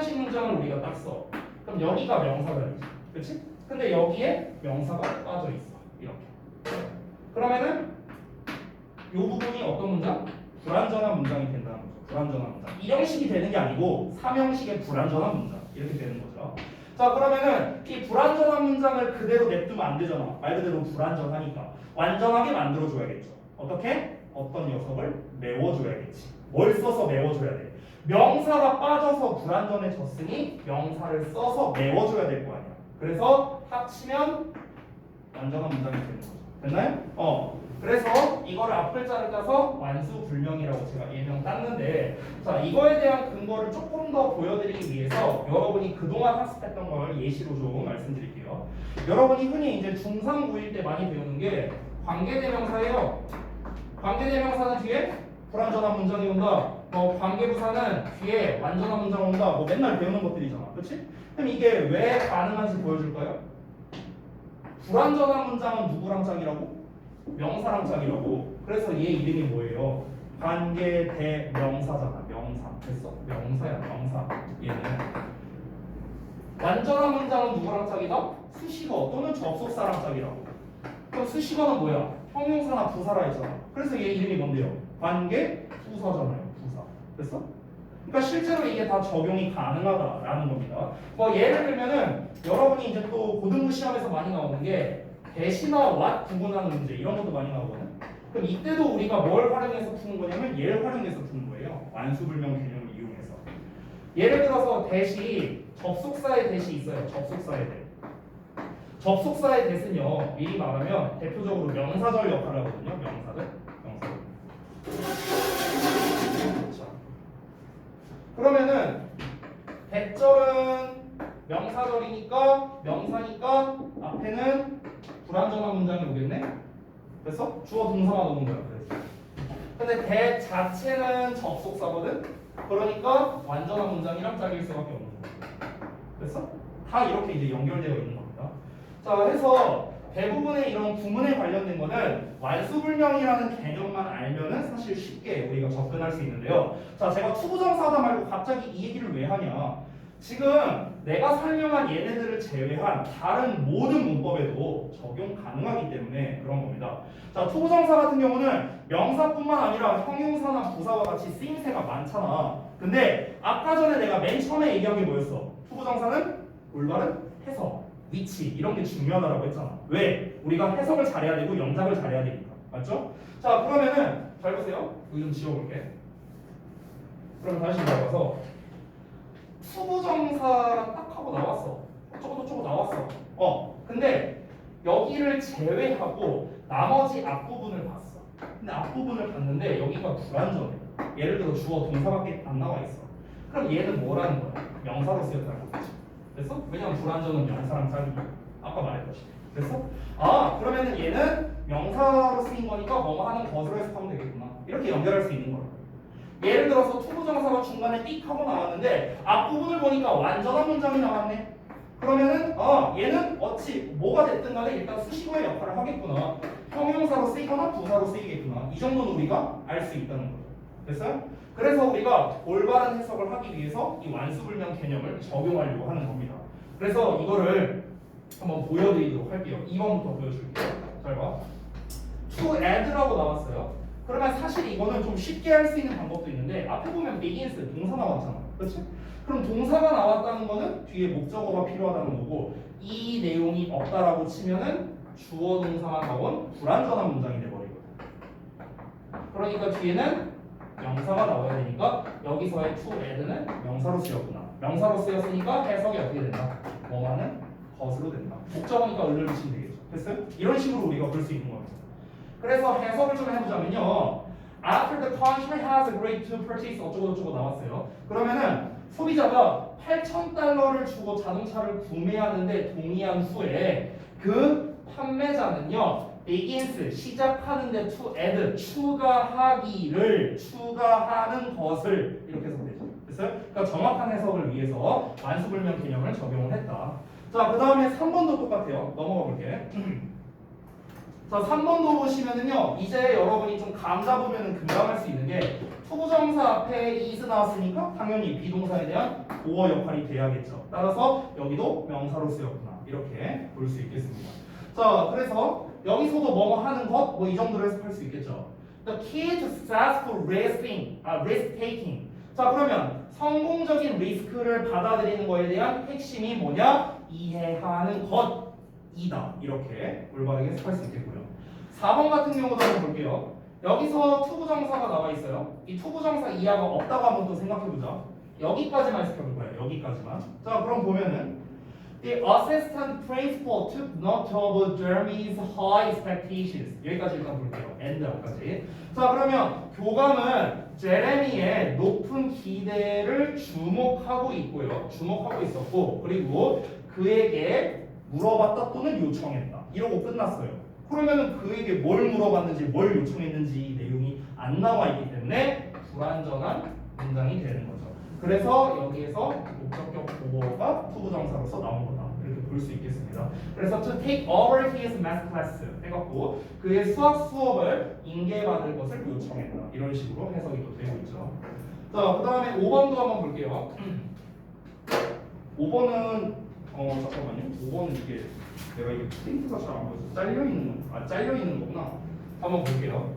3형식 문장을 우리가 딱 써. 그럼 여기가 명사들이지. 그치? 근데 여기에 명사가 빠져 있어. 이렇게. 그러면은 이 부분이 어떤 문장? 불완전한 문장이 된다는 거죠. 불완전한 문장. 1형식이 되는 게 아니고 3형식의 불완전한 문장. 이렇게 되는 거죠. 자, 그러면은 이 불완전한 문장을 그대로 냅두면 안 되잖아. 말 그대로 불완전하니까. 완전하게 만들어줘야겠죠. 어떻게? 어떤 녀석을 메워줘야겠지. 뭘 써서 메워줘야 돼? 명사가 빠져서 불완전해졌으니 명사를 써서 메워줘야 될 거 아니야. 그래서 합치면 완전한 문장이 되는 거죠. 됐나요? 그래서 이거를 앞글자를 따서 완수불명이라고 제가 예명 땄는데, 자, 이거에 대한 근거를 조금 더 보여드리기 위해서 여러분이 그동안 학습했던 걸 예시로 좀 말씀드릴게요. 여러분이 흔히 이제 중3, 고1 때 많이 배우는 게 관계대명사예요. 관계대명사는 뒤에 불완전한 문장이 온다. 관계부사는 뒤에 완전한 문장 온다. 맨날 배우는 것들이잖아. 그렇지? 그럼 이게 왜 가능한지 보여줄까요? 불완전한 문장은 누구랑 짝이라고? 명사랑 짝이라고. 그래서 얘 이름이 뭐예요? 관계대명사잖아. 명사. 됐어? 명사야. 명사. 얘는. 완전한 문장은 누구랑 짝이다? 수식어 또는 접속사랑 짝이라고. 그럼 수식어는 뭐야? 형용사나 부사라 했잖아. 그래서 얘 이름이 뭔데요? 관계부사잖아요. 부사. 됐어? 그러니까 실제로 이게 다 적용이 가능하다라는 겁니다. 예를 들면은 여러분이 이제 또 고등부 시험에서 많이 나오는 게 대시나 what 구분하는 문제 이런 것도 많이 나오거든. 그럼 이때도 우리가 뭘 활용해서 푸는 거냐면 얘를 활용해서 푸는 거예요. 완수불명 개념을 이용해서. 예를 들어서 대시 접속사의 대시 있어요. 접속사의 대. 접속사의 대는요 미리 말하면 대표적으로 명사절 역할을 하거든요. 명사절. 그러면은 대절은 명사절이니까 명사니까 앞에는 불완전한 문장이 오겠네. 그래서 주어 동사만 오는 거야. 그래서. 근데 대 자체는 접속사거든. 그러니까 완전한 문장이랑 짝일 수밖에 없는 거야. 그래서 다 이렇게 이제 연결되어 있는 겁니다. 자, 해서 대부분의 이런 구문에 관련된 거는 완수불명이라는 개념만 알면은 사실 쉽게 우리가 접근할 수 있는데요. 자, 제가 투부정사하다 말고 갑자기 이 얘기를 왜 하냐? 지금 내가 설명한 얘네들을 제외한 다른 모든 문법에도 적용 가능하기 때문에 그런 겁니다. 자, 투부정사 같은 경우는 명사뿐만 아니라 형용사나 부사와 같이 쓰임새가 많잖아. 근데 아까 전에 내가 맨 처음에 얘기한 게 뭐였어? 투부정사는 올바른 해석, 위치 이런 게 중요하다고 했잖아. 왜? 우리가 해석을 잘해야 되고 영작을 잘해야 되니까. 맞죠? 자, 그러면은 잘 보세요. 여기 좀 지워볼게. 그럼 다시 들어가서 투부정사랑 딱 하고 나왔어. 어쩌고 나왔어. 근데 여기를 제외하고 나머지 앞부분을 봤어. 근데 앞부분을 봤는데 여기가 불완전해. 예를 들어 주어 동사밖에 안 나와 있어. 그럼 얘는 뭐라는 거야? 명사로 쓰였다는 거지. 됐어? 왜냐면 불완전은 명사랑 짝이니까. 아까 말했듯이. 됐어? 그러면은 얘는 명사로 쓰인 거니까 뭐뭐 하는 것으로 해석하면 되겠구나. 이렇게 연결할 수 있는 거야. 예를 들어서 투부정사가 중간에 띡 하고 나왔는데 앞부분을 보니까 완전한 문장이 나왔네. 그러면은 얘는 어찌 뭐가 됐든 간에 일단 수식어의 역할을 하겠구나. 형용사로 쓰이거나 부사로 쓰이겠구나. 이 정도는 우리가 알 수 있다는 거죠. 됐어요? 그래서 우리가 올바른 해석을 하기 위해서 이 완수불명 개념을 적용하려고 하는 겁니다. 그래서 이거를 한번 보여드리도록 할게요. 2번부터 보여줄게요. 잘 봐. to add라고 나왔어요. 그러면 사실 이거는 좀 쉽게 할 수 있는 방법도 있는데 앞에 보면 begins 동사 나왔잖아. 그렇지? 그럼 동사가 나왔다는 거는 뒤에 목적어가 필요하다는 거고 이 내용이 없다라고 치면은 주어 동사만 나온 불완전한 문장이 돼버리거든. 그러니까 뒤에는 명사가 나와야 되니까 여기서의 to add는 명사로 쓰였구나. 명사로 쓰였으니까 해석이 어떻게 된다? 뭐하는 것으로 된다. 목적어니까 을을 붙이면 되겠죠. 됐어요? 이런 식으로 우리가 볼 수 있는 겁니다. 그래서 해석을 좀 해보자면요. After the country has agreed to purchase 어쩌고저쩌고 나왔어요. 그러면은 소비자가 8,000달러를 주고 자동차를 구매하는데 동의한 후에 그 판매자는요. begins 시작하는데 to add 추가하기를 추가하는 것을 이렇게 해석되죠. 됐어요? 그러니까 정확한 해석을 위해서 완수불명 개념을 적용을 했다. 자, 그 다음에 3번도 똑같아요. 넘어가 볼게. 자, 3번도 보시면은요, 이제 여러분이 좀 감 잡으면 금방 할 수 있는 게 투부정사 앞에 is 나왔으니까 당연히 비동사에 대한 보어 역할이 돼야겠죠. 따라서 여기도 명사로 쓰였구나. 이렇게 볼 수 있겠습니다. 자, 그래서 여기서도 뭐뭐 하는 것, 뭐 이 정도로 해석할 수 있겠죠. The key to successful risk taking. 자, 그러면 성공적인 리스크를 받아들이는 거에 대한 핵심이 뭐냐? 이해하는 것이다. 이렇게 올바르게 해석할 수 있겠고요. 4번 같은 경우도 한번 볼게요. 여기서 투부정사가 나와 있어요. 이 투부정사 이하가 없다고 한번 또 생각해보자. 여기까지만 해석해볼 거예요. 여기까지만. 자, 그럼 보면은 The assistant principal took note of Jeremy's high expectations. 여기까지 일단 볼게요. end까지. 자, 그러면 교감은 제레미의 높은 기대를 주목하고 있고요. 주목하고 있었고, 그리고 그에게 물어봤다 또는 요청했다. 이러고 끝났어요. 그러면은 그에게 뭘 물어봤는지, 뭘 요청했는지 내용이 안 나와 있기 때문에 불완전한 문장이 되는 거죠. 그래서 여기에서 목적격 보어가 투부정사로서 나온 거다. 이렇게 볼 수 있겠습니다. 그래서 to take over his math class 해갖고 그의 수학 수업을 인계받을 것을 요청했다. 이런 식으로 해석이 또 되고 있죠. 자, 그 다음에 5번도 한번 볼게요. 5번은 잠깐만요. 5번은 이게 내가 이게 프린트가 잘 안 보여서 잘려 있는 거구나. 한번 볼게요.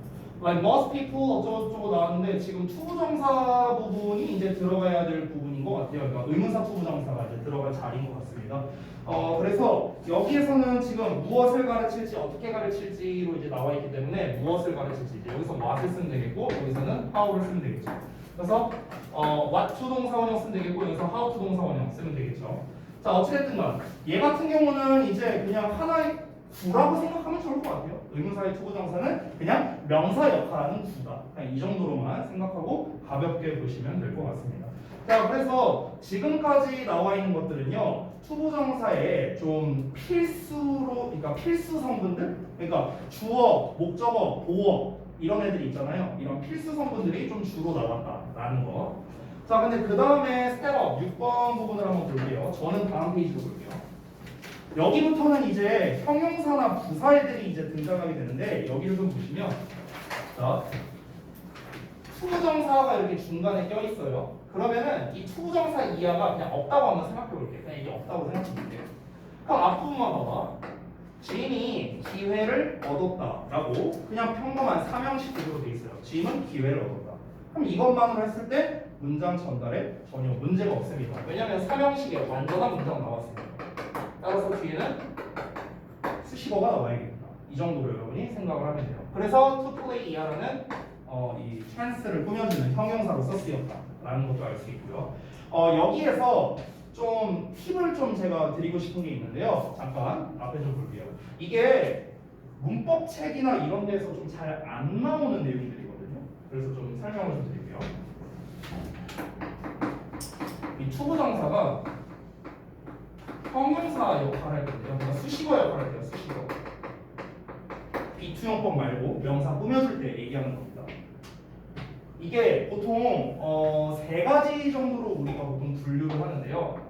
Like most people 어쩌고저쩌고 나왔는데 지금 투부정사 부분이 이제 들어가야 될 부분인 것 같아요. 그러니까 의문사 투부정사가 이제 들어갈 자리인 것 같습니다. 그래서 여기에서는 지금 무엇을 가르칠지 어떻게 가르칠지로 이제 나와 있기 때문에 무엇을 가르칠지 이제 여기서 what을 쓰면 되겠고 여기서는 how를 쓰면 되겠죠. 그래서 what to 동사 원형 쓰면 되겠고 여기서 how to 동사 원형 쓰면 되겠죠. 자, 어찌됐든간 얘 같은 경우는 이제 그냥 하나의 구라고 생각하면 좋을 것 같아요. 의문사의 투부정사는 그냥 명사 역할하는 구다. 그냥 이 정도로만 생각하고 가볍게 보시면 될 것 같습니다. 자, 그래서 지금까지 나와 있는 것들은요, 투부정사의 좀 그러니까 필수 성분들, 그러니까 주어, 목적어, 보어 이런 애들이 있잖아요. 이런 필수 성분들이 좀 주로 나왔다라는 거. 자, 근데 그 다음에 스텝업 6번 부분을 한번 볼게요. 저는 다음 페이지로 볼게요. 여기부터는 이제 형용사나 부사애들이 이제 등장하게 되는데 여기를 좀 보시면 자, 투부정사가 이렇게 중간에 껴 있어요. 그러면은 이 투부정사 이하가 그냥 없다고 한번 생각해 볼게요. 그냥 이게 없다고 생각해 볼게요. 그럼 앞부분만 봐봐. 짐이 기회를 얻었다라고 그냥 평범한 삼형식 구조로 돼 있어요. 짐은 기회를 얻었다. 그럼 이것만으로 했을 때 문장 전달에 전혀 문제가 없습니다. 왜냐하면 삼형식에 완전한 문장 나왔습니다. 따라서 뒤에는 수식어가 나와야겠다. 이 정도로 여러분이 생각을 하면 돼요. 그래서 to play 이하라는 이 chance를 꾸며주는 형용사로 쓰였다라는 것도 알 수 있고요. 여기에서 좀 팁을 좀 제가 드리고 싶은 게 있는데요. 잠깐 앞에 좀 볼게요. 이게 문법 책이나 이런 데서 좀 잘 안 나오는 내용들이거든요. 그래서 좀 설명을 좀 드릴게요. 이 투부정사가 형용사 역할을 할 텐데요. 그러니까 수식어 역할을 해요. 수식어. 비투용법 말고 명사 꾸며줄 때 얘기하는 겁니다. 이게 보통 세 가지 정도로 우리가 보통 분류를 하는데요.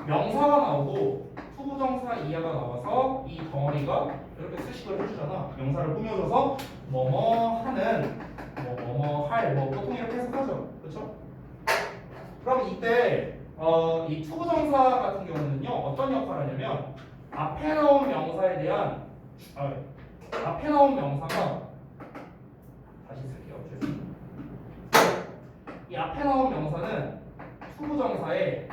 명사가 나오고 투부정사 이하가 나와서 이 덩어리가 이렇게 수식을 해주잖아. 명사를 꾸며줘서 뭐뭐 하는, 뭐뭐 할, 뭐 보통 이렇게 해석하죠. 그렇죠? 그럼 이때 이 투부정사 같은 경우는요 어떤 역할을 하냐면 앞에 나온 명사에 대한 앞에 나온 명사가 다시 쓸게요. 죄송합니다. 이 앞에 나온 명사는 투부정사의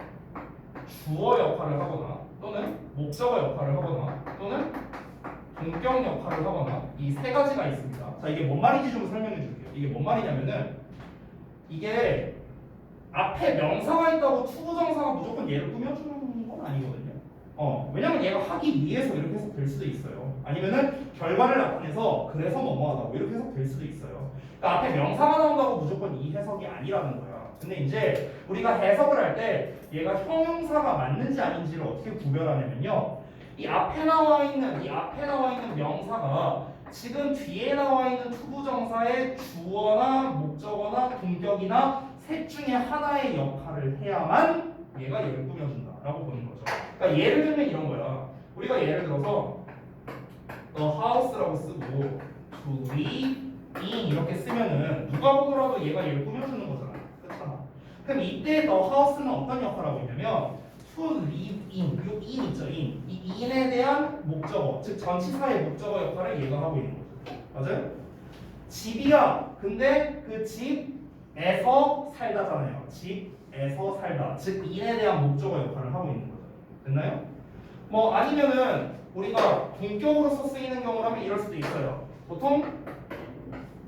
주어 역할을 하거나 또는 목적어 역할을 하거나 또는 동격 역할을 하거나 이 세 가지가 있습니다. 자, 이게 뭔 말인지 좀 설명해 줄게요. 이게 뭔 말이냐면은 이게 앞에 명사가 있다고 투부정사가 무조건 얘를 꾸며주는 건 아니거든요. 왜냐면 얘가 하기 위해서 이렇게 해석될 수도 있어요. 아니면은 결과를 나타내서 그래서 뭐뭐하다고 이렇게 해석될 수도 있어요. 그러니까 앞에 명사가 나온다고 무조건 이 해석이 아니라는 거야. 근데 이제 우리가 해석을 할 때 얘가 형용사가 맞는지 아닌지를 어떻게 구별하냐면요. 이 앞에 나와 있는 명사가 지금 뒤에 나와 있는 투부정사의 주어나 목적어나 동격이나 셋 중에 하나의 역할을 해야만 얘가 얘를 꾸며준다라고 보는 거죠. 그러니까 예를 들면 이런 거야. 우리가 예를 들어서 the house라고 쓰고 to live in 이렇게 쓰면은 누가 보더라도 얘가 얘를 꾸며주는 거잖아. 그렇잖아. 그럼 이때 the house는 어떤 역할을 하고 있냐면 to live in, 요 in 있죠, in. 이 in에 대한 목적어, 즉 전치사의 목적어 역할을 얘가 하고 있는 거죠. 맞아요? 집이야. 근데 그 집에서 살다잖아요. 집에서 살다. 즉 in에 대한 목적어 역할을 하고 있는 거죠. 됐나요? 뭐 아니면은 우리가 동격으로서 쓰이는 경우라면 이럴 수도 있어요. 보통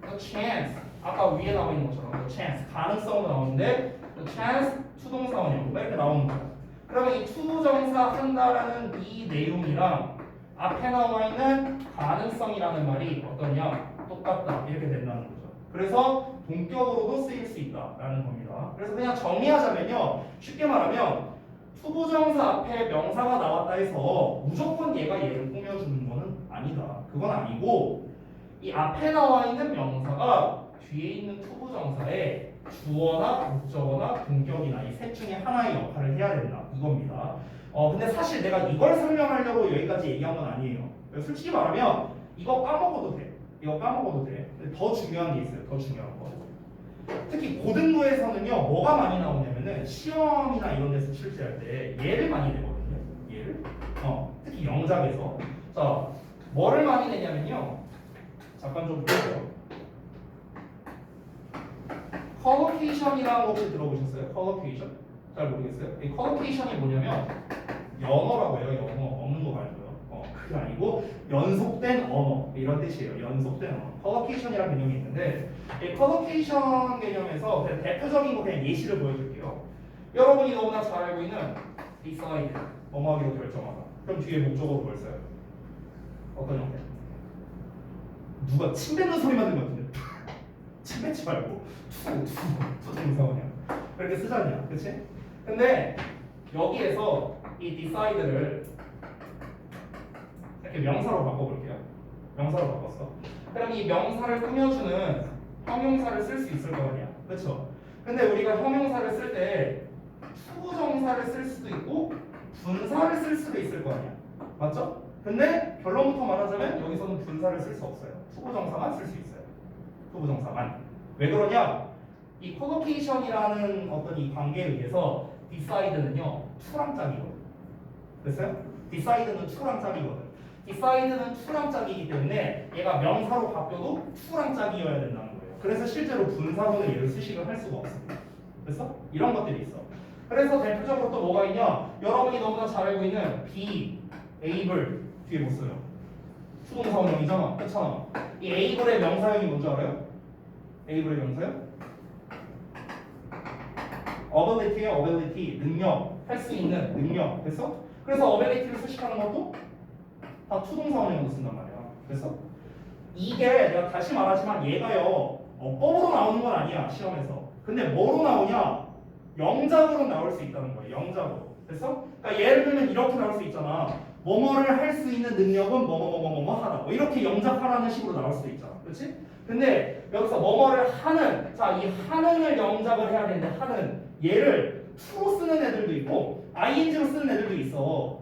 the chance 아까 위에 나와 있는 것처럼 the chance 가능성으로 나오는데 the chance 투동사원형 이렇게 나오는 거예요. 그러면 이 투정사 한다라는 이 내용이랑 앞에 나와 있는 가능성이라는 말이 어떠냐? 똑같다 이렇게 된다는 거죠. 그래서 동격으로도 쓰일 수 있다라는 겁니다. 그래서 그냥 정리하자면요, 쉽게 말하면 투부정사 앞에 명사가 나왔다 해서 무조건 얘가 얘를 꾸며주는 거는 아니다. 그건 아니고 이 앞에 나와 있는 명사가 뒤에 있는 투부정사에 주어나 목적어나 동격이나 이 셋 중에 하나의 역할을 해야 된다 이겁니다. 근데 사실 내가 이걸 설명하려고 여기까지 얘기한 건 아니에요. 솔직히 말하면 이거 까먹어도 돼. 이거 까먹어도 돼. 근데 더 중요한 게 있어요. 더 중요한 거. 특히 고등부에서는요 뭐가 많이 나오냐면은 시험이나 이런 데서 출제할 때 얘를 많이 내거든요. 얘를. 특히 영작에서. 자, 뭐를 많이 내냐면요. 잠깐 좀 볼게요. 컬로케이션이라는 거 혹시 들어보셨어요? 컬로케이션? 잘 모르겠어요. 이 컬로케이션이 뭐냐면 연어라고 해요. 연어 없는 거 말고요. 그게 아니고 연속된 언어 이런 뜻이에요. 연속된 언어. 컬로케이션이라는 개념이 있는데 이 컬로케이션 개념에서 그냥 대표적인 거 그냥 예시를 보여줄게요. 여러분이 너무나 잘 알고 있는 decide 뭐뭐하기로 결정하다. 그럼 뒤에 목적어로 뭘 써요? 어떤 형태? 누가 침 뱉는 소리만 들은 것 같은데 침 뱉지 말고 투정사원이야. 그렇게 쓰잖냐, 그렇지? 근데 여기에서 이 decide를 이렇게 명사로 바꿔볼게요. 명사로 바꿨어. 그럼 이 명사를 꾸며주는 형용사를 쓸 수 있을 거 아니야, 그렇죠? 근데 우리가 형용사를 쓸 때 투부정사를 쓸 수도 있고 분사를 쓸 수도 있을 거 아니야, 맞죠? 근데 결론부터 말하자면 여기서는 분사를 쓸 수 없어요. 투부정사만 쓸 수 있어요. 투부정사만. 왜 그러냐? 이 컬로케이션이라는 어떤 이 관계에 의해서 decide는요 투랑 짝이거든. 됐어요? decide는 투랑 짝이거든. decide는 투랑 짝이기 때문에 얘가 명사로 바뀌어도 투랑 짝이어야 된다는 거예요. 그래서 실제로 분사로는 얘를 수식을 할 수가 없습니다. 됐어? 이런 것들이 있어. 그래서 대표적으로 또 뭐가 있냐? 여러분이 너무나 잘 알고 있는 be able 뒤에 못 써요. 수동사원형이잖아. 그렇잖아. 이 able의 명사형이 뭔지 알아요? able의 명사형? ability의 ability 능력, 할 수 있는 능력. 됐어? 그래서 ability를 수식하는 것도 다 투동사원형으로 쓴단 말이야. 그래서 이게 내가 다시 말하지만 얘가요 어법으로 나오는 건 아니야 시험에서. 근데 뭐로 나오냐? 영작으로 나올 수 있다는 거예요. 영작으로. 됐어? 그러니까 예를 들면 이렇게 나올 수 있잖아. 뭐뭐를 할 수 있는 능력은 뭐뭐뭐뭐뭐 하다. 뭐 이렇게 영작하라는 식으로 나올 수도 있잖아. 그렇지? 근데 여기서 뭐뭐를 하는, 자, 이 하는을 영작을 해야 되는데 하는 얘를 to로 쓰는 애들도 있고 ing로 쓰는 애들도 있어.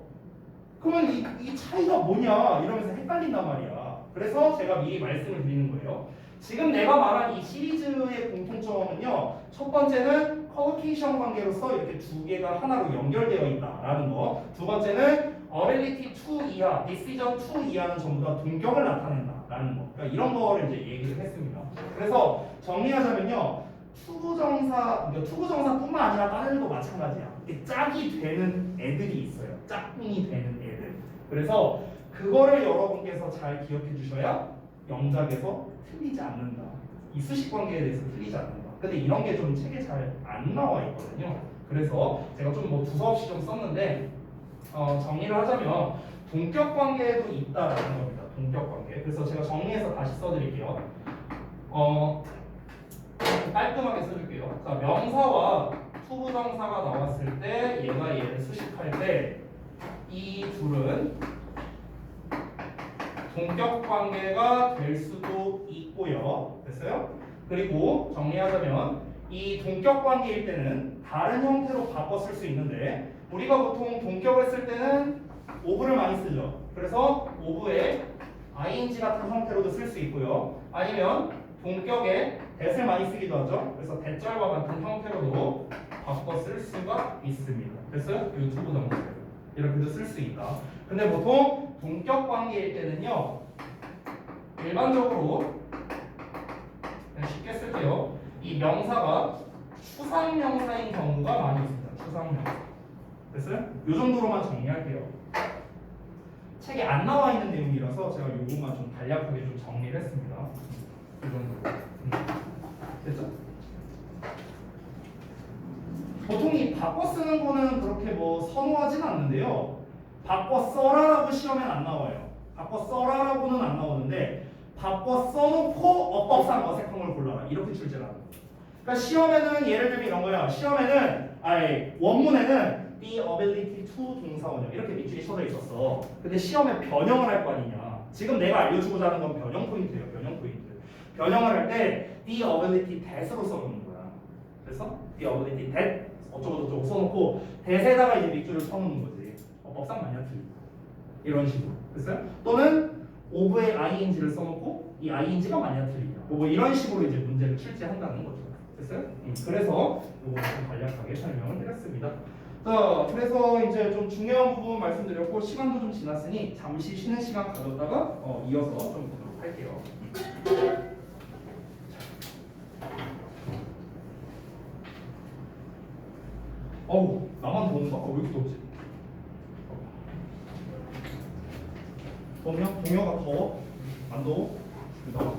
그러면 이 차이가 뭐냐 이러면서 헷갈린단 말이야. 그래서 제가 미리 말씀을 드리는 거예요. 지금 내가 말한 이 시리즈의 공통점은요, 첫 번째는 컬로케이션 관계로서 이렇게 두 개가 하나로 연결되어 있다라는 거. 두 번째는 ability to 이하, decision to 이하는 전부 다 동격을 나타낸다라는 거. 그러니까 이런 거를 이제 얘기를 했습니다. 그래서 정리하자면요, 투부정사뿐만 아니라 다른 애도 마찬가지야. 이게 짝이 되는 애들이 있어요. 짝꿍이 되는 애들. 그래서 그거를 여러분께서 잘 기억해 주셔야 영작에서 틀리지 않는다. 이 수식 관계에 대해서 틀리지 않는다. 근데 이런 게 좀 책에 잘 안 나와 있거든요. 그래서 제가 좀 뭐 두서없이 좀 썼는데 정리를 하자면 동격 관계도 있다라는 겁니다. 동격 관계. 그래서 제가 정리해서 다시 써드릴게요. 깔끔하게 써줄게요. 자, 명사와 투부정사가 나왔을 때 얘가 얘를 수식할 때 이 둘은 동격 관계가 될 수도 있고요. 됐어요? 그리고 정리하자면 이 동격 관계일 때는 다른 형태로 바꿔 쓸 수 있는데 우리가 보통 동격을 쓸 때는 오브를 많이 쓰죠. 그래서 오브에 ing 같은 형태로도 쓸 수 있고요. 아니면 동격에 that을 많이 쓰기도 하죠. 그래서 that절과 같은 형태로도 바꿔 쓸 수가 있습니다. 됐어요? 이 두 부정사 이렇게도 쓸 수 있다. 근데 보통 동격 관계일 때는요, 일반적으로 그냥 쉽게 쓸게요. 이 명사가 추상명사인 경우가 많이 있습니다. 추상명사. 됐어요? 이 정도로만 정리할게요. 책에 안 나와 있는 내용이라서 제가 요것만 좀 간략하게 좀 정리를 했습니다. 이 정도로. 됐죠? 보통 이 바꿔 쓰는 거는 그렇게 뭐 선호하진 않는데요. 바꿔 써라라고 시험엔 안 나와요. 바꿔 써라라고는 안 나오는데 바꿔 써놓고 어법상 어색한 걸 골라라 이렇게 출제를 하는 거예요. 그러니까 시험에는 예를 들면 이런 거예요. 시험에는 원문에는 the ability to 동사원형 이렇게 밑줄이 쳐져 있었어. 근데 시험에 변형을 할 거 아니냐. 지금 내가 알려주고자 하는 건 변형 포인트예요. 변형 포인트. 변형을 할 때 the ability that으로 써놓는 거야. 그래서 the ability that 어쩌고저쩌고 써놓고 that에다가 이제 밑줄을 쳐놓는 거지. 법상 만약 틀리다. 이런 식으로. 됐어요? 또는 of에 ing를 써놓고 이 ing가 만약 틀리냐. 뭐 이런 식으로 이제 문제를 출제한다는 거죠. 됐어요? 그래서 이거 좀 간략하게 설명을 드렸습니다. 자, 그래서 이제 좀 중요한 부분 말씀드렸고 시간도 좀 지났으니 잠시 쉬는 시간 가졌다가 이어서 좀 보도록 할게요. 어우, 나만 더운가? 왜 이렇게 덥지? 동요가 더워? 안 더워? 나와.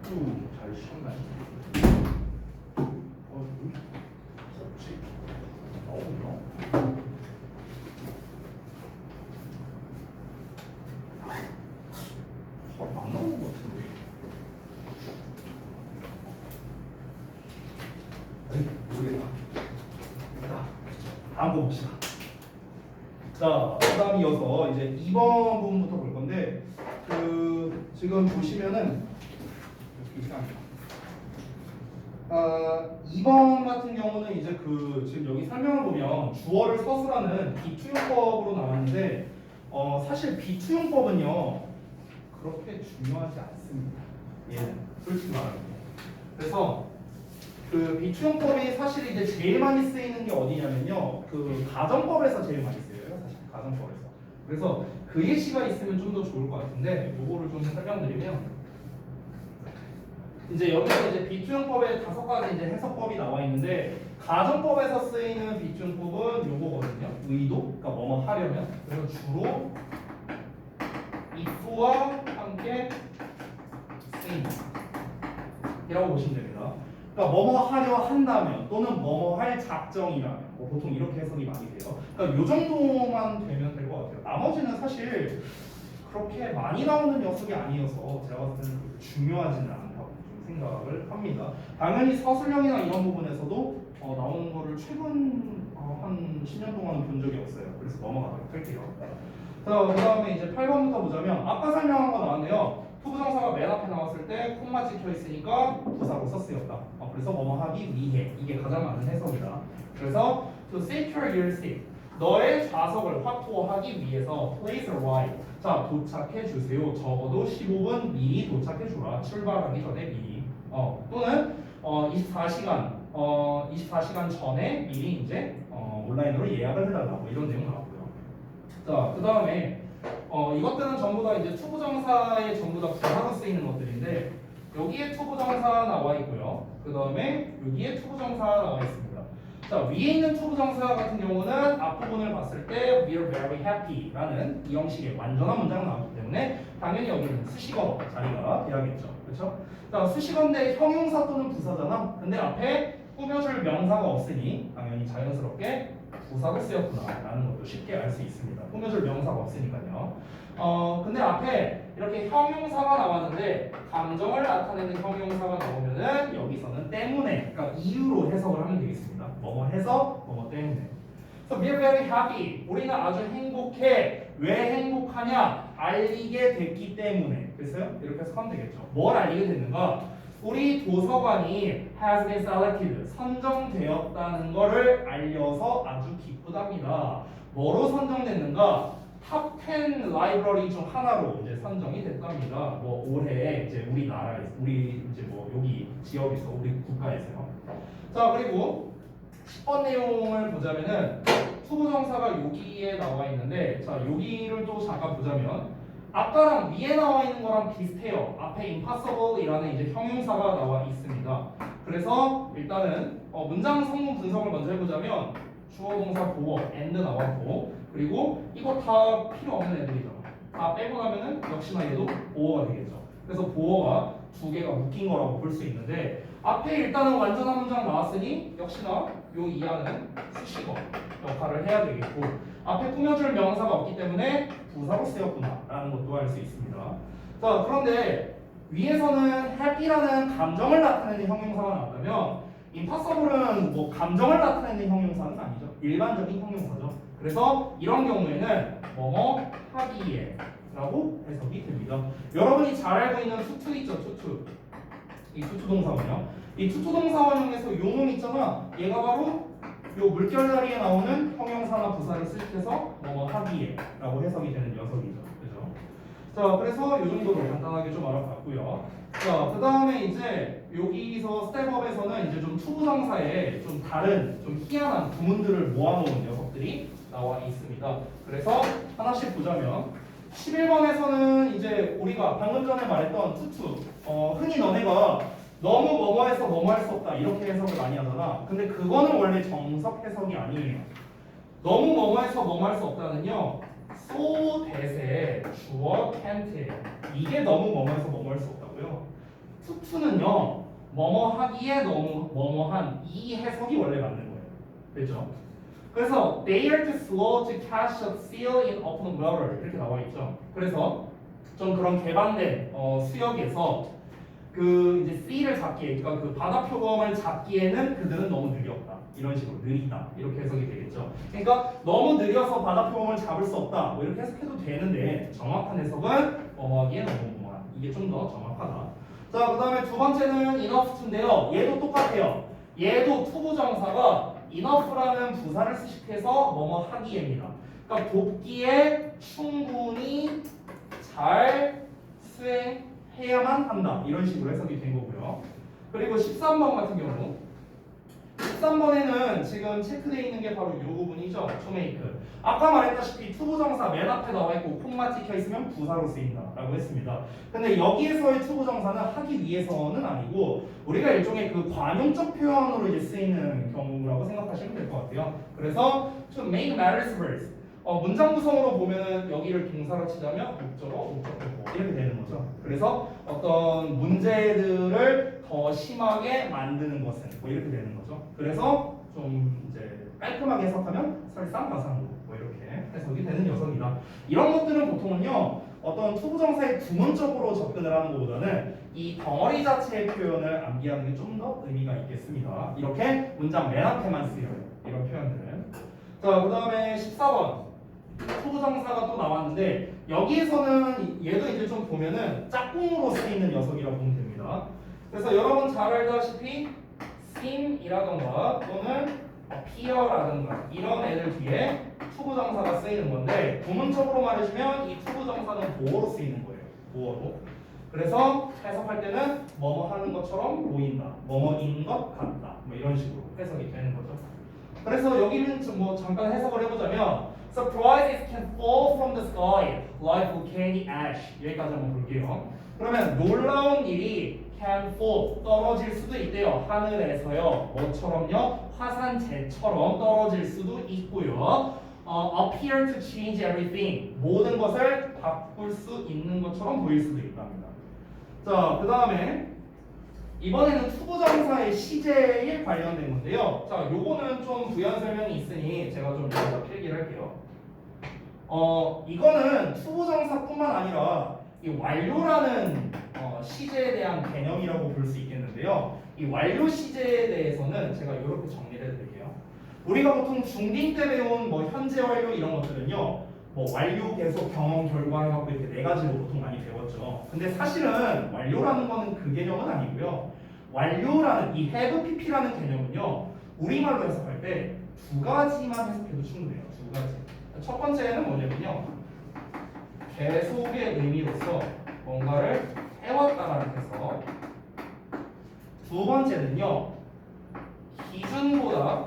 잘 쉬었나요? 여기 없지? 나오나? 안 나오는 것 같은데. 모르겠다. 다음 거 봅시다. 자, 그다음 이어서 이제 2번 부분부터 볼 건데 지금 보시면은 이상합니다. 2번 같은 경우는 이제 지금 여기 설명을 보면 주어를 서술하는 비투용법으로 나왔는데 사실 비투용법은요 그렇게 중요하지 않습니다. 얘는 솔직히 말하면. 그래서 비투용법이 사실 이제 제일 많이 쓰이는 게 어디냐면요 가정법에서 제일 많이 쓰여요. 사실 가정법에서. 그래서 그 예시가 있으면 좀 더 좋을 것 같은데 요거를 좀 설명드리면 이제 여기서 이제 비투용법에 5가지 이제 해석법이 나와 있는데 가정법에서 쓰이는 비투용법은 요거거든요. 의도, 그러니까 뭐뭐 하려면. 그래서 주로 if와 함께 쓰인다. 이라고 보시면 됩니다. 그러니까 뭐뭐 하려 한다면 또는 뭐뭐 할 작정이라면 보통 이렇게 해석이 많이 돼요. 그러니까 요 정도만 되면 될 것 같아요. 나머지는 사실 그렇게 많이 나오는 녀석이 아니어서 제가 봤을 때는 그렇게 중요하지는 않다고 좀 생각을 합니다. 당연히 서술형이나 이런 부분에서도 나오는 거를 최근 한 10년 동안은 본 적이 없어요. 그래서 넘어가도록 할게요. 그 다음에 이제 8번부터 보자면 아까 설명한 거 나왔네요. 투부정사가 맨 앞에 나왔을 때 콤마 찍혀 있으니까 부사로서 쓰였다. 그래서 뭐뭐 하기 위해 이게 가장 많은 해석이다. 그래서 to secure your seat 너의 좌석을 확보하기 위해서 place a ride 자 도착해 주세요. 적어도 15분 미리 도착해 주라. 출발하기 전에 미리 또는 24시간 전에 미리 이제 온라인으로 예약을 해달라고 이런 내용 나왔고요. 자 그 다음에 이것들은 전부 다 이제 투부정사에 전부 다 부사로 쓰이는 것들인데 여기에 투부정사 나와 있고요. 그 다음에 여기에 투부정사 나와 있습니다. 자 위에 있는 투부정사 같은 경우는 앞부분을 봤을 때 we're very happy 라는 이 형식의 완전한 문장이 나왔기 때문에 당연히 여기는 수식어 자리가 돼야겠죠. 그렇죠? 자 수식어인데 형용사 또는 부사잖아. 근데 앞에 꾸며줄 명사가 없으니 당연히 자연스럽게 부사로 쓰였구나 라는 것도 쉽게 알 수 있습니다. 꾸며줄 명사가 없으니까요. 근데 앞에 이렇게 형용사가 나왔는데 감정을 나타내는 형용사가 나오면은 여기서는 때문에 그러니까 이유로 해석을 하면 되겠습니다. 뭐뭐 해서 뭐뭐 때문에. So we're very happy. 우리는 아주 행복해. 왜 행복하냐? 알리게 됐기 때문에. 그래서요? 이렇게 해석하면 되겠죠. 뭘 알리게 됐는가? 우리 도서관이 has been selected. 선정되었다는 것을 알려서 아주 기쁘답니다. 뭐로 선정됐는가? 탑 10 라이브러리 중 하나로 이제 선정이 됐답니다. 뭐 올해 이제 우리나라에서 우리 이제 뭐 여기 지역에서 우리 국가에서요. 자 그리고 10번 내용을 보자면은 투부정사가 여기에 나와 있는데 자 여기를 또 잠깐 보자면 아까랑 위에 나와 있는 거랑 비슷해요. 앞에 impossible이라는 이제 형용사가 나와 있습니다. 그래서 일단은 문장 성분 분석을 먼저 해보자면 주어 동사 보어 and 나왔고 그리고 이거 다 필요 없는 애들이죠. 다 빼고 나면은 역시나 얘도 보어가 되겠죠. 그래서 보어가 두 개가 묶인 거라고 볼 수 있는데 앞에 일단은 완전한 문장 나왔으니 역시나 요 이하는 수식어 역할을 해야 되겠고 앞에 꾸며줄 명사가 없기 때문에 부사로 쓰였구나 라는 것도 알 수 있습니다. 자 그런데 위에서는 happy라는 감정을 나타내는 형용사가 나왔다면 impossible은 뭐 감정을 나타내는 형용사는 아니죠. 일반적인 형용사죠. 그래서 이런 경우에는 뭐뭐 하기에 라고 해석이 됩니다. 여러분이 잘 알고 있는 투투 있죠. 투투. 이 투투 동사원이요. 이 투투 동사원형에서 요 놈 있잖아. 얘가 바로 요 물결 자리에 나오는 형용사나 부사를 수식해서 뭐뭐 하기에 라고 해석이 되는 녀석이죠. 그죠? 자, 그래서 요 정도로 간단하게 좀 알아봤고요. 자, 그 다음에 이제 여기서 스텝업에서는 이제 좀 투부정사에 좀 다른, 좀 희한한 구문들을 모아놓은 녀석들이 나와 있습니다. 그래서 하나씩 보자면 11번에서는 이제 우리가 방금 전에 말했던 투투 흔히 너네가 너무 뭐뭐해서 뭐뭐할 수 없다 이렇게 해석을 많이 하잖아. 근데 그거는 원래 정석 해석이 아니에요. 너무 뭐뭐해서 뭐뭐할 수 없다는요 so 대세 주어 can't 이게 너무 뭐뭐해서 뭐뭐할 수 없다고요. 투투는요 뭐뭐 하기에 너무 뭐뭐한 이 해석이 원래 맞는 거예요. 그렇죠? 그래서 they are too slow to catch a seal in open water 이렇게 나와 있죠. 그래서 좀 그런 개방된 수역에서 그 이제 seal을 잡기에 그러니까 그 바다 표범을 잡기에는 그들은 너무 느렸다. 이런 식으로 느리다 이렇게 해석이 되겠죠. 그러니까 너무 느려서 바다 표범을 잡을 수 없다. 뭐 이렇게 해석해도 되는데 정확한 해석은 뭐뭐하기에 너무 뭐뭐한 이게 좀 더 정확하다. 자, 그 다음에 두 번째는 enough to인데요. 얘도 똑같아요. 얘도 투부정사가 enough라는 부사를 수식해서 뭐뭐 하기에입니다. 그러니까 돕기에 충분히 잘 수행해야만 한다. 이런 식으로 해석이 된 거고요. 그리고 13번 같은 경우 13번에는 지금 체크되어 있는 게 바로 이 부분이죠. to make. 아까 말했다시피 투부정사 맨 앞에 나와 있고 콤마 찍혀 있으면 부사로 쓰인다 라고 했습니다. 근데 여기에서의 투부정사는 하기 위해서는 아니고 우리가 일종의 그 관용적 표현으로 이제 쓰이는 경우라고 생각하시면 될 것 같아요. 그래서 to make matters worse. 문장 구성으로 보면은 여기를 동사로 치자면 목적어, 목적어 이렇게 되는 거죠. 그래서 어떤 문제들을 더 심하게 만드는 것은 뭐 이렇게 되는 거죠. 그래서 좀 이제 깔끔하게 해석하면 설상가상으로 뭐 이렇게 해석이 되는 녀석이다. 이런 것들은 보통은요 어떤 투부정사의 구문적으로 접근을 하는 것보다는 이 덩어리 자체의 표현을 암기하는 게 좀 더 의미가 있겠습니다. 이렇게 문장 맨 앞에만 쓰여요. 이런 표현들은. 자, 그 다음에 14번. 투부정사가 또 나왔는데 여기에서는 얘도 이제 좀 보면은 짝꿍으로 쓰이는 녀석이라고 보면 됩니다. 그래서 여러분 잘 알다시피 seem이라던가 또는 appear라든가 이런 애들 뒤에 투부정사가 쓰이는 건데 구문적으로 말해주면 이 투부정사는 보어로 쓰이는 거예요. 보어로. 그래서 해석할 때는 뭐뭐 하는 것처럼 보인다, 뭐뭐인 것 같다, 뭐 이런 식으로 해석이 되는 거죠. 그래서 여기는 좀 뭐 잠깐 해석을 해보자면 Surprises can fall from the sky like volcanic ash. 여기까지 한번 볼게요. 그러면 놀라운 일이 can fall 떨어질 수도 있대요. 하늘에서요. 뭐처럼요? 화산재처럼 떨어질 수도 있고요. appear to change everything. 모든 것을 바꿀 수 있는 것처럼 보일 수도 있답니다. 자, 그 다음에 이번에는 투부정사의 시제에 관련된 건데요. 자, 요거는 좀 부연 설명이 있으니 제가 좀 여기다 필기를 할게요. 이거는 투부정사뿐만 아니라 이 완료라는 시제에 대한 개념이라고 볼 수 있겠는데요. 이 완료 시제에 대해서는 제가 이렇게 정리를 해드릴게요. 우리가 보통 중딩 때 배운 뭐 현재 완료 이런 것들은요, 뭐 완료, 계속, 경험, 결과 해갖고 이렇게 네 가지로 보통 많이 배웠죠. 근데 사실은 완료라는 거는 그 개념은 아니고요. 완료라는 이 have pp라는 개념은요, 우리말로 해석할 때 두 가지만 해석해도 충분해요. 두 가지. 첫 번째는 뭐냐면요, 계속의 의미로서 뭔가를 해왔다라는 해석. 두 번째는요, 기준보다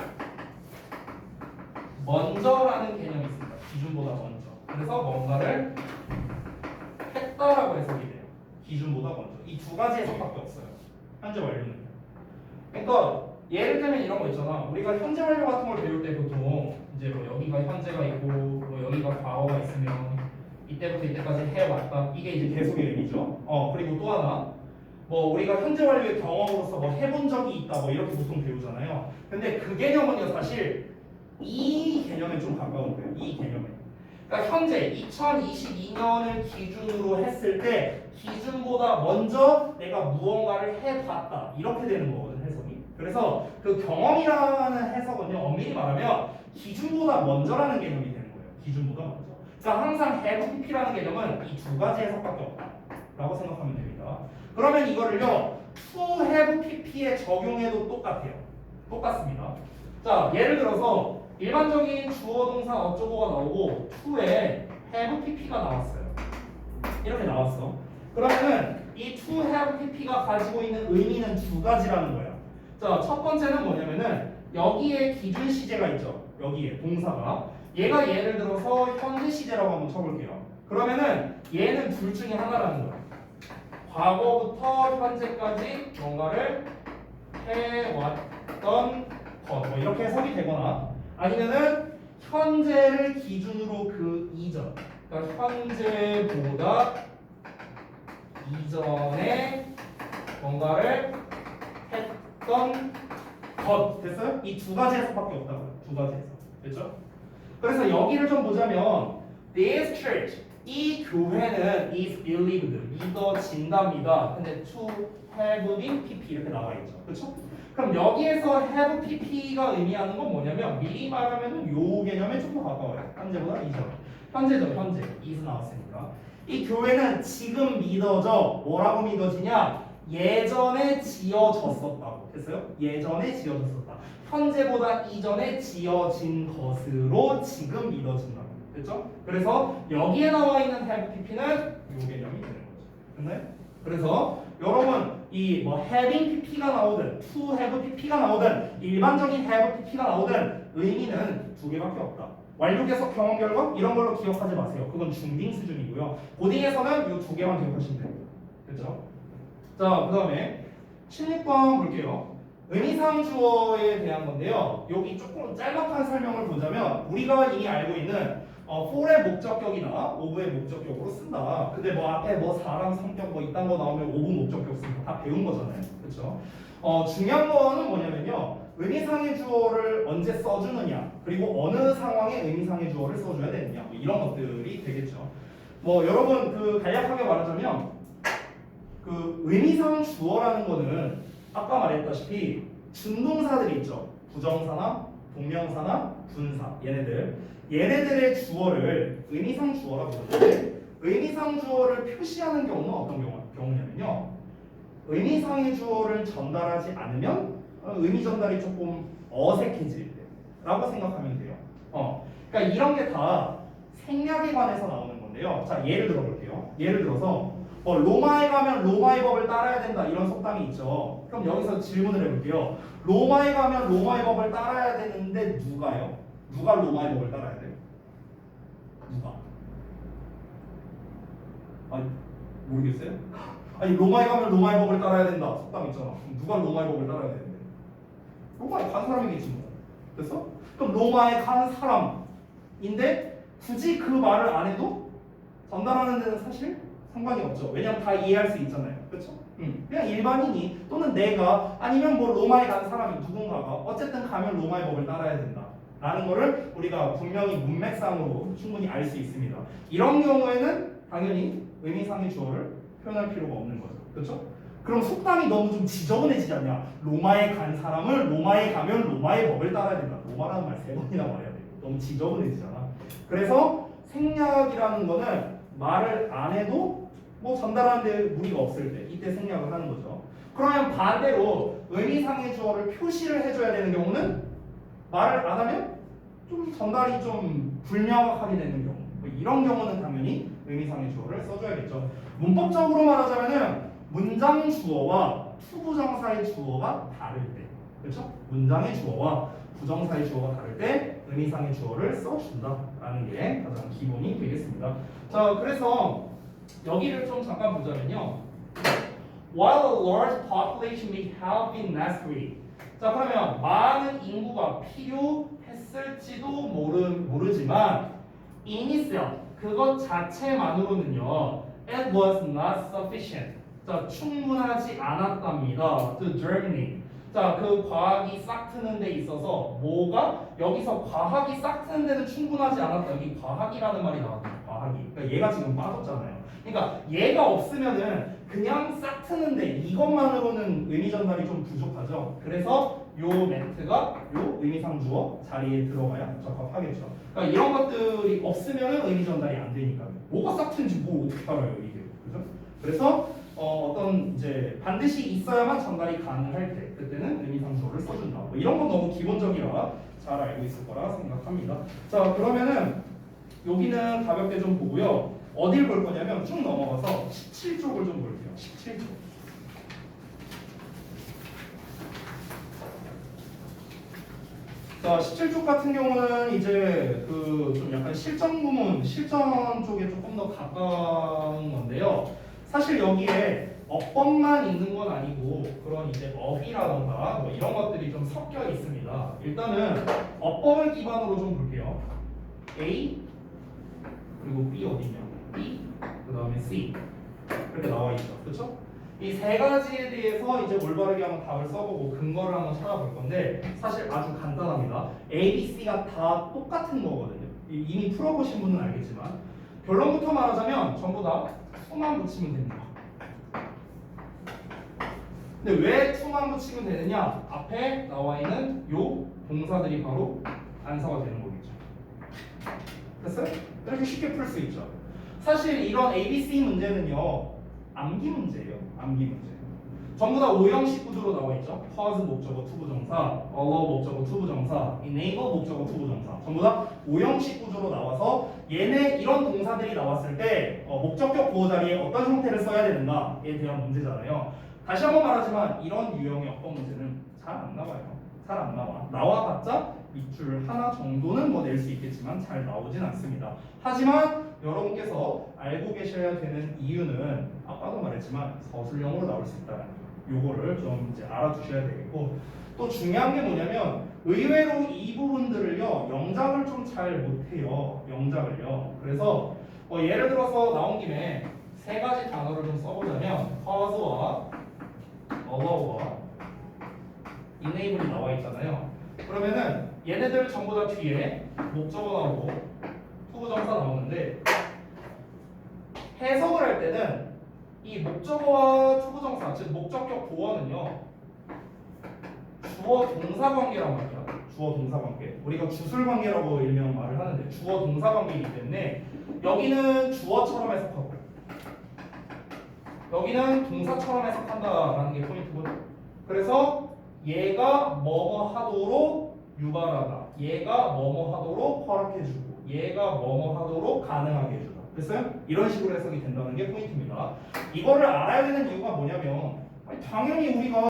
먼저라는 개념이 있습니다. 기준보다 먼저. 그래서 뭔가를 했다라고 해석이 돼요. 기준보다 먼저. 이 두 가지 해석밖에 없어요. 현재 완료는. 그러니까 예를 들면 이런 거 있잖아. 우리가 현재 완료 같은 걸 배울 때 보통 이제 뭐 여기가 현재가 있고 뭐 여기가 과거가 있으면 이때부터 이때까지 해왔다. 이게 이제 계속의 의미죠. 그리고 또 하나 뭐 우리가 현재 완료의 경험으로서 뭐 해본 적이 있다. 뭐 이렇게 보통 배우잖아요. 근데 그 개념은요 사실 이 개념에 좀 가까운 거예요. 이 개념에. 그러니까 현재 2022년을 기준으로 했을 때 기준보다 먼저 내가 무언가를 해봤다. 이렇게 되는 거거든 해석이. 그래서 그 경험이라는 해석은요 엄밀히 말하면 기준보다 먼저라는 개념이 되는 거예요. 기준보다 먼저. 그러니까 항상 have pp라는 개념은 이 두 가지 해석밖에 없다라고 생각하면 됩니다. 그러면 이거를요 to have pp에 적용해도 똑같아요. 똑같습니다. 자, 예를 들어서 일반적인 주어 동사 어쩌고가 나오고 to에 have pp가 나왔어요. 이렇게 나왔어. 그러면은 이 to have pp가 가지고 있는 의미는 두 가지라는 거야. 자, 첫 번째는 뭐냐면은 여기에 기준 시제가 있죠. 여기에 동사가. 얘가 예를 들어서 현재 시제라고 한번 쳐볼게요. 그러면은 얘는 둘 중에 하나라는 거야. 과거부터 현재까지 뭔가를 해왔던 것. 뭐 이렇게 해석이 되거나 아니면은 현재를 기준으로 그 이전. 그러니까 현재보다 이전에 뭔가를 했던 것. 됐어요? 이 두 가지 해석밖에 없다고요. 두 가지 해석. 됐죠? 그래서 여기를 좀 보자면 this church 이 교회는 is believed 믿어진답니다. 근데 to have been pp 이렇게 나와 있죠. 그렇죠? 그럼 여기에서 have pp가 의미하는 건 뭐냐면 미리 말하면은 요 개념에 좀 더 가까워요. 현재보다 이전. 현재죠. 현재. is 나왔으니까. 이 교회는 지금 믿어져. 뭐라고 믿어지냐? 예전에 지어졌었다고. 됐어요? 예전에 지어졌었다. 현재보다 이전에 지어진 것으로 지금 믿어진다. 됐죠? 그래서 여기에 나와 있는 have pp는 요 개념이 되는 거죠. 됐나요? 그래서 여러분 이 뭐 having pp가 나오든 to have pp가 나오든 일반적인 have pp가 나오든 의미는 두 개밖에 없다. 완료계속 경험 결과 이런 걸로 기억하지 마세요. 그건 중딩 수준이고요. 고딩에서는 이 두 개만 기억하시면 돼요. 됐죠? 자, 그 다음에 16번 볼게요. 의미상 주어에 대한 건데요. 여기 조금 짤막한 설명을 보자면 우리가 이미 알고 있는 for의 목적격이나 of의 목적격으로 쓴다. 근데 뭐 앞에 뭐 사람, 성격 뭐 이딴 거 나오면 of 목적격 쓰는 거 다 배운 거잖아요. 그렇죠? 중요한 거는 뭐냐면요. 의미상의 주어를 언제 써주느냐, 그리고 어느 상황에 의미상의 주어를 써줘야 되느냐, 뭐 이런 것들이 되겠죠. 뭐 여러분 그 간략하게 말하자면 그 의미상 주어라는 거는 아까 말했다시피 준동사들이 있죠. 부정사나 동명사나 분사 얘네들의 주어를 의미상 주어라고 부르는데 의미상 주어를 표시하는 경우는 어떤 경우냐면요. 의미상의 주어를 전달하지 않으면 의미 전달이 조금 어색해질 때라고 생각하면 돼요. 그러니까 이런 게 다 생략에 관해서 나오는 건데요. 자, 예를 들어 볼게요. 예를 들어서 로마에 가면 로마의 법을 따라야 된다 이런 속담이 있죠. 그럼 여기서 질문을 해볼게요. 로마에 가면 로마의 법을 따라야 되는데 누가요? 누가 로마의 법을 따라야 돼요? 누가? 아니 모르겠어요? 아니 로마에 가면 로마의 법을 따라야 된다 속담 있잖아. 누가 로마의 법을 따라야 되는데? 로마에 간 사람이겠지 뭐. 됐어? 그럼 로마에 간 사람인데 굳이 그 말을 안 해도 전달하는 데는 사실 상관이 없죠. 왜냐면 다 이해할 수 있잖아요. 그렇죠? 그냥 일반인이 또는 내가 아니면 뭐 로마에 간 사람이 누군가가 어쨌든 가면 로마의 법을 따라야 된다 라는 거를 우리가 분명히 문맥상으로 충분히 알 수 있습니다. 이런 경우에는 당연히 의미상의 주어를 표현할 필요가 없는 거죠. 그렇죠? 그럼 속담이 너무 좀 지저분해지지 않냐? 로마에 간 사람을 로마에 가면 로마의 법을 따라야 된다. 로마라는 말 3번이나 말해야 돼요. 너무 지저분해지잖아. 그래서 생략이라는 거는 말을 안 해도 뭐 전달하는 데 무리가 없을 때 이때 생략을 하는 거죠. 그러면 반대로 의미상의 주어를 표시를 해줘야 되는 경우는 말을 안 하면 좀 전달이 좀 불명확하게 되는 경우, 뭐 이런 경우는 당연히 의미상의 주어를 써줘야겠죠. 문법적으로 말하자면은 문장 주어와 투부정사의 주어가 다를 때, 그렇죠? 문장의 주어와 부정사의 주어가 다를 때 의미상의 주어를 써준다라는 게 가장 기본이 되겠습니다. 자, 그래서 여기를 좀 잠깐 보자면요. While a large population may have been necessary. 자, 그러면 많은 인구가 필요했을지도 모르지만 in itself 그것 자체만으로는요. It was not sufficient. 자, 충분하지 않았답니다. To germinate. 자, 그 과학이 싹 트는 데 있어서 뭐가 여기서 과학이 싹 트는 데는 충분하지 않았다. 여기 과학이라는 말이 나왔죠. 과학이. 그러니까 얘가 지금 빠졌잖아요. 그러니까 얘가 없으면은 그냥 싹 트는데 이것만으로는 의미 전달이 좀 부족하죠. 그래서 요 멘트가 요 의미상 주어 자리에 들어가야 적합하겠죠. 그러니까 이런 것들이 없으면은 의미 전달이 안 되니까요. 뭐가 싹 트는지 뭐 어떻게 알아요, 이게. 그죠? 그래서 어떤 이제 반드시 있어야만 전달이 가능할 때 그때는 의미상 주어를 써준다. 뭐 이런 건 너무 기본적이라 잘 알고 있을 거라 생각합니다. 자, 그러면은 여기는 가볍게 좀 보고요. 어딜 볼 거냐면 쭉 넘어가서 17쪽을 좀 볼게요. 17쪽. 자, 17쪽 같은 경우는 이제 그 좀 약간 실전 구문, 실전 쪽에 조금 더 가까운 건데요. 사실 여기에 어법만 있는 건 아니고 그런 이제 어휘라던가 뭐 이런 것들이 좀 섞여 있습니다. 일단은 어법을 기반으로 좀 볼게요. A 그리고 B 어디냐? B 그 다음에 C 이렇게 나와 있죠. 그렇죠? 이 세 가지에 대해서 이제 올바르게 한번 답을 써보고 근거를 한번 찾아볼 건데 사실 아주 간단합니다. A, B, C가 다 똑같은 거거든요. 이미 풀어보신 분은 알겠지만 결론부터 말하자면 전부 다 to만 붙이면 됩니다. 근데 왜 to만 붙이면 되느냐? 앞에 나와 있는 요 동사들이 바로 안사가 되는 거겠죠. 됐어요? 이렇게 쉽게 풀 수 있죠. 사실 이런 A, B, C 문제는요 암기 문제예요. 암기 문제. 전부 다 오형식 구조로 나와 있죠. cause 목적어 투부정사, allow 목적어 투부정사, enable 목적어 투부정사. 전부 다 오형식 구조로 나와서 얘네 이런 동사들이 나왔을 때 목적격 보호 자리에 어떤 형태를 써야 되는가에 대한 문제잖아요. 다시 한번 말하지만 이런 유형의 어법 문제는 잘 안 나와요. 잘 안 나와. 나와봤자 밑줄 하나 정도는 뭐 낼 수 있겠지만 잘 나오진 않습니다. 하지만 여러분께서 알고 계셔야 되는 이유는 아까도 말했지만 서술형으로 나올 수 있다는 거. 요거를 좀 이제 알아두셔야 되겠고 또 중요한 게 뭐냐면 의외로 이 부분들을요 영작을 좀 잘 못해요. 영작을요. 그래서 예를 들어서 나온 김에 세 가지 단어를 좀 써보자면 cause와 allow와 enable이 나와 있잖아요. 그러면은 얘네들 전부 다 뒤에 목적어 나오고 투부정사 나오는데 해석을 할 때는 이 목적어와 투부정사 즉 목적격 보어는요 주어 동사 관계란 말이야. 주어 동사 관계. 우리가 주술 관계라고 일명 말을 하는데 주어 동사 관계이기 때문에 여기는 주어처럼 해석하고 여기는 동사처럼 해석한다라는 게 포인트거든. 그래서 얘가 뭐뭐 하도록 유발하다. 얘가 뭐뭐 하도록 허락해주고 얘가 뭐뭐 하도록 가능하게 해주다. 됐어요? 이런 식으로 해석이 된다는 게 포인트입니다. 이거를 알아야 되는 이유가 뭐냐면 당연히 우리가